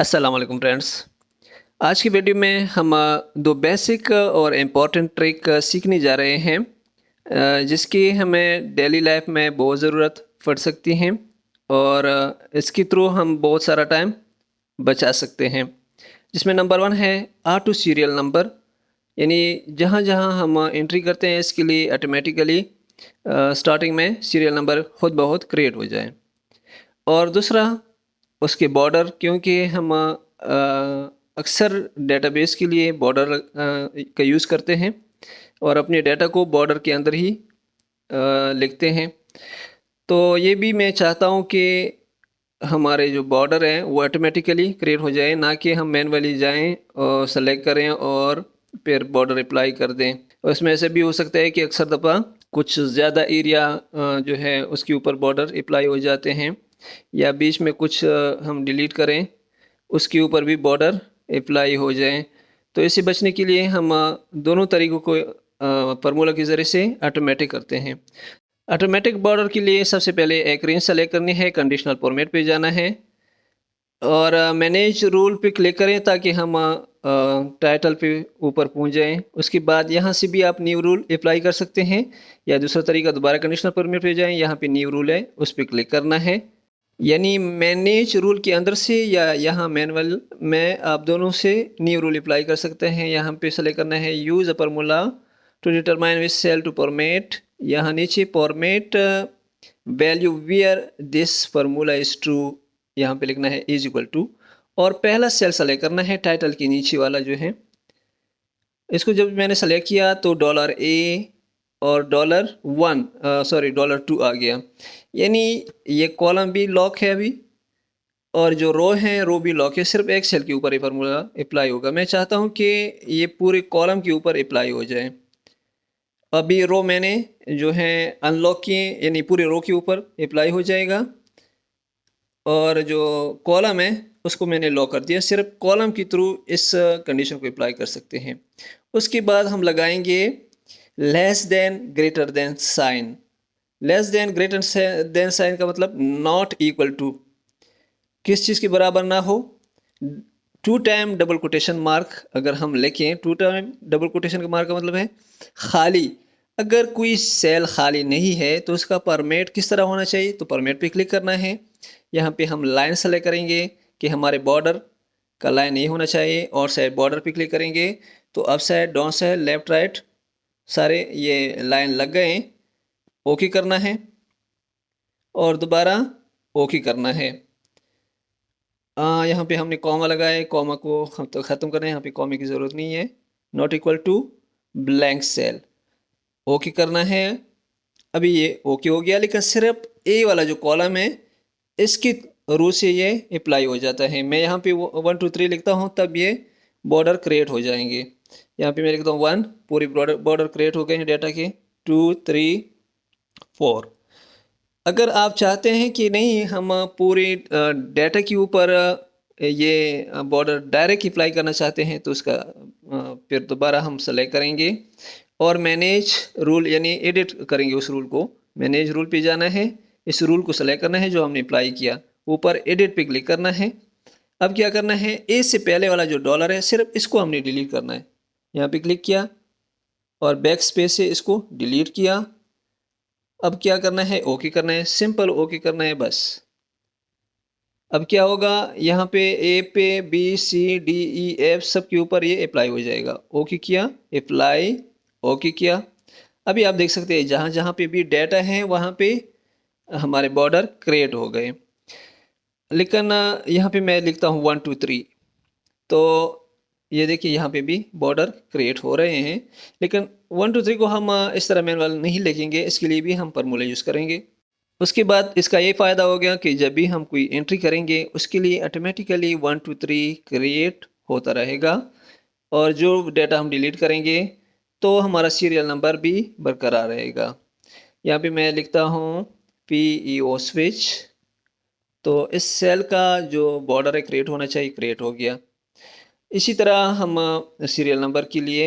अस्सलाम वालेकुम फ्रेंड्स। आज की वीडियो में हम दो बेसिक और इम्पॉर्टेंट ट्रिक सीखने जा रहे हैं जिसकी हमें डेली लाइफ में बहुत ज़रूरत पड़ सकती हैं और इसके थ्रू हम बहुत सारा टाइम बचा सकते हैं। जिसमें नंबर वन है ऑटो सीरियल नंबर, यानी जहाँ जहाँ हम एंट्री करते हैं इसके लिए ऑटोमेटिकली स्टार्टिंग में सीरियल नंबर खुद ब खुद क्रिएट हो जाए। और दूसरा उसके बॉर्डर, क्योंकि हम अक्सर डेटाबेस के लिए बॉर्डर का यूज़ करते हैं और अपने डेटा को बॉर्डर के अंदर ही लिखते हैं। तो ये भी मैं चाहता हूँ कि हमारे जो बॉर्डर हैं वो ऑटोमेटिकली क्रिएट हो जाए, ना कि हम मैनुअली जाएं और सेलेक्ट करें और फिर बॉर्डर अप्लाई कर दें। और इसमें ऐसे भी हो सकता है कि अक्सर दफ़ा कुछ ज़्यादा एरिया जो है उसके ऊपर बॉर्डर अप्लाई हो जाते हैं, या बीच में कुछ हम डिलीट करें उसके ऊपर भी बॉर्डर अप्लाई हो जाए। तो इससे बचने के लिए हम दोनों तरीक़ों को फार्मूला के ज़रिए से ऑटोमेटिक करते हैं। ऑटोमेटिक बॉर्डर के लिए सबसे पहले एक रेंज सेलेक्ट करनी है, कंडीशनल फॉर्मेट पे जाना है और मैनेज रूल पे क्लिक करें ताकि हम टाइटल पे ऊपर पहुंच जाएं। उसके बाद यहाँ से भी आप न्यू रूल अप्लाई कर सकते हैं, या दूसरा तरीका दोबारा कंडीशनल फॉर्मेट पे जाएं, यहाँ पे न्यू रूल है उस पर क्लिक करना है। यानी मैनेज रूल के अंदर से या यहाँ मैनुअल में आप दोनों से न्यू रूल अप्लाई कर सकते हैं। यहाँ पे सेलेक्ट करना है use a formula to determine which cell to format. यहाँ नीचे format value where this formula is true, यहाँ पे लिखना है इज इक्वल टू, और पहला सेल सेलेक्ट करना है टाइटल के नीचे वाला जो है। इसको जब मैंने सेलेक्ट किया तो $A और $1 $2 आ गया, यानी ये कॉलम भी लॉक है अभी और जो रो है रो भी लॉक है। सिर्फ एक सेल के ऊपर ये फार्मूला अप्लाई होगा। मैं चाहता हूँ कि ये पूरे कॉलम के ऊपर अप्लाई हो जाए। अभी रो मैंने जो है अनलॉक किए, यानी पूरे रो के ऊपर अप्लाई हो जाएगा, और जो कॉलम है उसको मैंने लॉक कर दिया। सिर्फ कॉलम के थ्रू इस कंडीशन को अप्लाई कर सकते हैं। उसके बाद हम लगाएंगे less than greater than sign. Less than greater than sign का मतलब नॉट इक्वल टू, किस चीज़ के बराबर ना हो। Two time double quotation mark अगर हम लिखें, टू टाइम डबल कोटेशन का मार्क का मतलब है खाली। अगर कोई सेल खाली नहीं है तो उसका फॉर्मेट किस तरह होना चाहिए, तो फॉर्मेट पे क्लिक करना है। यहाँ पे हम लाइन सेलेक्ट करेंगे कि हमारे बॉर्डर का लाइन नहीं होना चाहिए, और साइड बॉर्डर पे क्लिक करेंगे तो up side down side left right सारे ये लाइन लग गए। ओके करना है और दोबारा ओके करना है। यहाँ पे हमने कॉमा लगाया है, कॉमा को हम तो ख़त्म करें, यहाँ पे कॉमे की ज़रूरत नहीं है। Not equal to blank cell, okay करना है। अभी ये ओके हो गया, लेकिन सिर्फ ए वाला जो कॉलम है इसकी रो से ये अप्लाई हो जाता है। मैं यहाँ पे 1 2 3 लिखता हूँ तब ये बॉर्डर क्रिएट हो जाएंगे। यहाँ पे मैं लिखता हूँ 1, पूरी बॉर्डर क्रिएट हो गए हैं डेटा के। 2 3 4। अगर आप चाहते हैं कि नहीं हम पूरे डेटा के ऊपर ये बॉर्डर डायरेक्ट अप्लाई करना चाहते हैं, तो उसका फिर दोबारा हम सेलेक्ट करेंगे और मैनेज रूल यानी एडिट करेंगे उस रूल को। मैनेज रूल पे जाना है, इस रूल को सेलेक्ट करना है जो हमने अप्लाई किया, ऊपर एडिट पे क्लिक करना है। अब क्या करना है, ए से पहले वाला जो डॉलर है सिर्फ इसको हमने डिलीट करना है। यहाँ पे क्लिक किया और बैक स्पेस से इसको डिलीट किया। अब क्या करना है, ओके करना है, सिंपल ओके करना है बस। अब क्या होगा, यहाँ पे ए पे B C D E F सब के ऊपर ये अप्लाई हो जाएगा। ओके किया, अप्लाई, ओके किया। अभी आप देख सकते हैं जहाँ जहाँ पे भी डेटा है वहाँ पे हमारे बॉर्डर क्रिएट हो गए। लेकिन यहाँ पे मैं लिखता हूँ 1 2 3, तो ये देखिए यहाँ पे भी बॉर्डर क्रिएट हो रहे हैं। लेकिन 1 2 3 को हम इस तरह मैनुअल नहीं लिखेंगे, इसके लिए भी हम फार्मूला यूज़ करेंगे। उसके बाद इसका ये फ़ायदा हो गया कि जब भी हम कोई एंट्री करेंगे उसके लिए ऑटोमेटिकली 1 2 3 क्रिएट होता रहेगा, और जो डेटा हम डिलीट करेंगे तो हमारा सीरियल नंबर भी बरकरार रहेगा। यहाँ पे मैं लिखता हूँ PEO स्विच, तो इस सेल का जो बॉर्डर है क्रिएट होना चाहिए, क्रिएट हो गया। इसी तरह हम सीरियल नंबर के लिए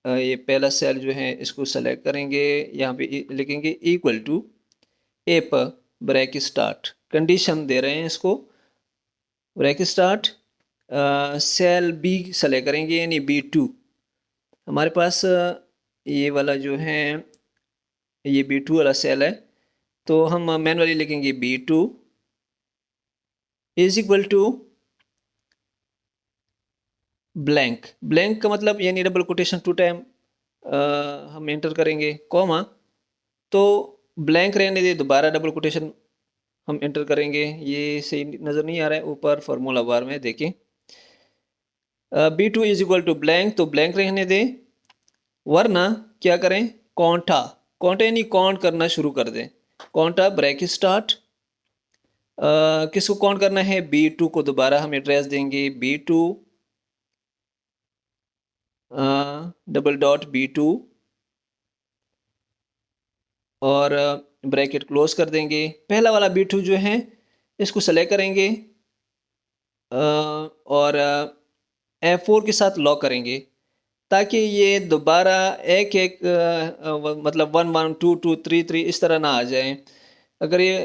ये पहला सेल जो है इसको सेलेक्ट करेंगे, यहाँ पे लिखेंगे equal to if break start, condition दे रहे हैं इसको break start, cell B select करेंगे यानी B2। हमारे पास ये वाला जो है ये B2 वाला सेल है, तो हम मैनुअली लिखेंगे B2 is equal to blank. Blank का मतलब यानी डबल कोटेशन 2 टाइम हम एंटर करेंगे, कॉमा, तो ब्लैंक रहने दे, दोबारा डबल कोटेशन हम एंटर करेंगे। ये सही नज़र नहीं आ रहा है, ऊपर फार्मूला बार में देखें। B2 is equal to blank, तो ब्लैंक रहने दें, वरना क्या करें, कौंटा, कौंटा यानी काउंट करना शुरू कर दें। कौंटा ब्रैकेट स्टार्ट, किसको काउंट करना है, B2 को दोबारा हम एड्रेस देंगे, B2 डबल डॉट B2 और ब्रैकेट क्लोज कर देंगे। पहला वाला B2 जो है इसको सेलेक्ट करेंगे और F4 के साथ लॉक करेंगे, ताकि ये दोबारा एक एक मतलब 1 1 2 2 3 3 इस तरह ना आ जाए। अगर ये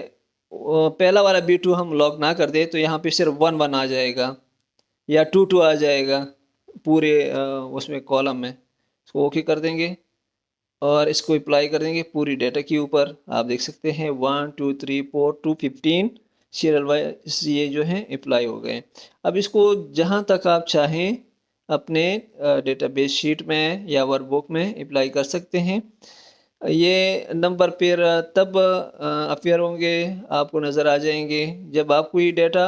पहला वाला B2 हम लॉक ना कर दे तो यहाँ पे सिर्फ 1 1 आ जाएगा या 2 2 आ जाएगा पूरे उसमें कॉलम में। इसको ओके कर देंगे और इसको अप्लाई कर देंगे पूरी डेटा के ऊपर। आप देख सकते हैं 1 2 3 4 2 15 सीरियल वाइज ये जो है अप्लाई हो गए। अब इसको जहाँ तक आप चाहें अपने डेटाबेस शीट में या वर्कबुक में अप्लाई कर सकते हैं। ये नंबर फिर तब अपीयर होंगे, आपको नज़र आ जाएंगे जब आप कोई डेटा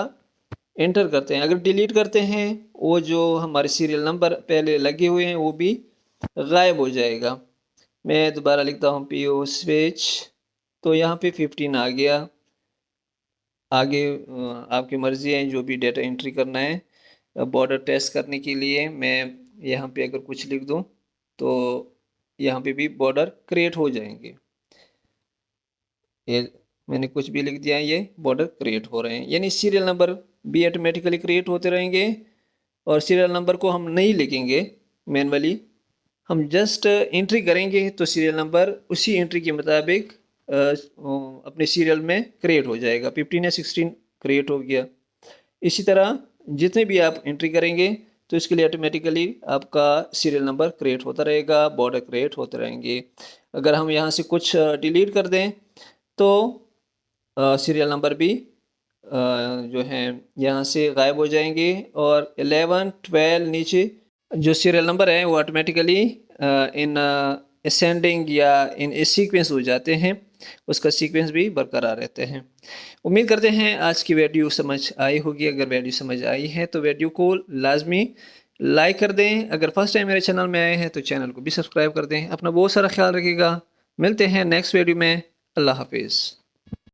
एंटर करते हैं। अगर डिलीट करते हैं, वो जो हमारे सीरियल नंबर पहले लगे हुए हैं वो भी गायब हो जाएगा। मैं दोबारा लिखता हूँ PO स्विच, तो यहाँ पे 15 आ गया। आगे आपकी मर्ज़ी है जो भी डेटा एंट्री करना है। बॉर्डर टेस्ट करने के लिए मैं यहाँ पे अगर कुछ लिख दूँ तो यहाँ पे भी बॉर्डर क्रिएट हो जाएंगे। ये मैंने कुछ भी लिख दिया, ये बॉर्डर क्रिएट हो रहे हैं, यानी सीरियल नंबर भी ऑटोमेटिकली क्रिएट होते रहेंगे। और सीरियल नंबर को हम नहीं लिखेंगे मैनुअली, हम जस्ट एंट्री करेंगे तो सीरियल नंबर उसी एंट्री के मुताबिक अपने सीरियल में क्रिएट हो जाएगा। 15 या 16 क्रिएट हो गया। इसी तरह जितने भी आप एंट्री करेंगे तो इसके लिए ऑटोमेटिकली आपका सीरियल नंबर क्रिएट होता रहेगा, बॉर्डर क्रिएट होते रहेंगे। अगर हम यहाँ से कुछ डिलीट कर दें तो सीरियल नंबर भी जो हैं यहाँ से गायब हो जाएंगे और 11 12 नीचे जो सीरियल नंबर है वो ऑटोमेटिकली इन असेंडिंग या इन सीक्वेंस हो जाते हैं, उसका सीक्वेंस भी बरकरार रहते हैं। उम्मीद करते हैं आज की वीडियो समझ आई होगी। अगर वीडियो समझ आई है तो वीडियो को लाजमी लाइक कर दें। अगर फर्स्ट टाइम मेरे चैनल में आए हैं तो चैनल को भी सब्सक्राइब कर दें। अपना बहुत सारा ख्याल रखिएगा। मिलते हैं नेक्स्ट वीडियो में। अल्लाह हाफिज़।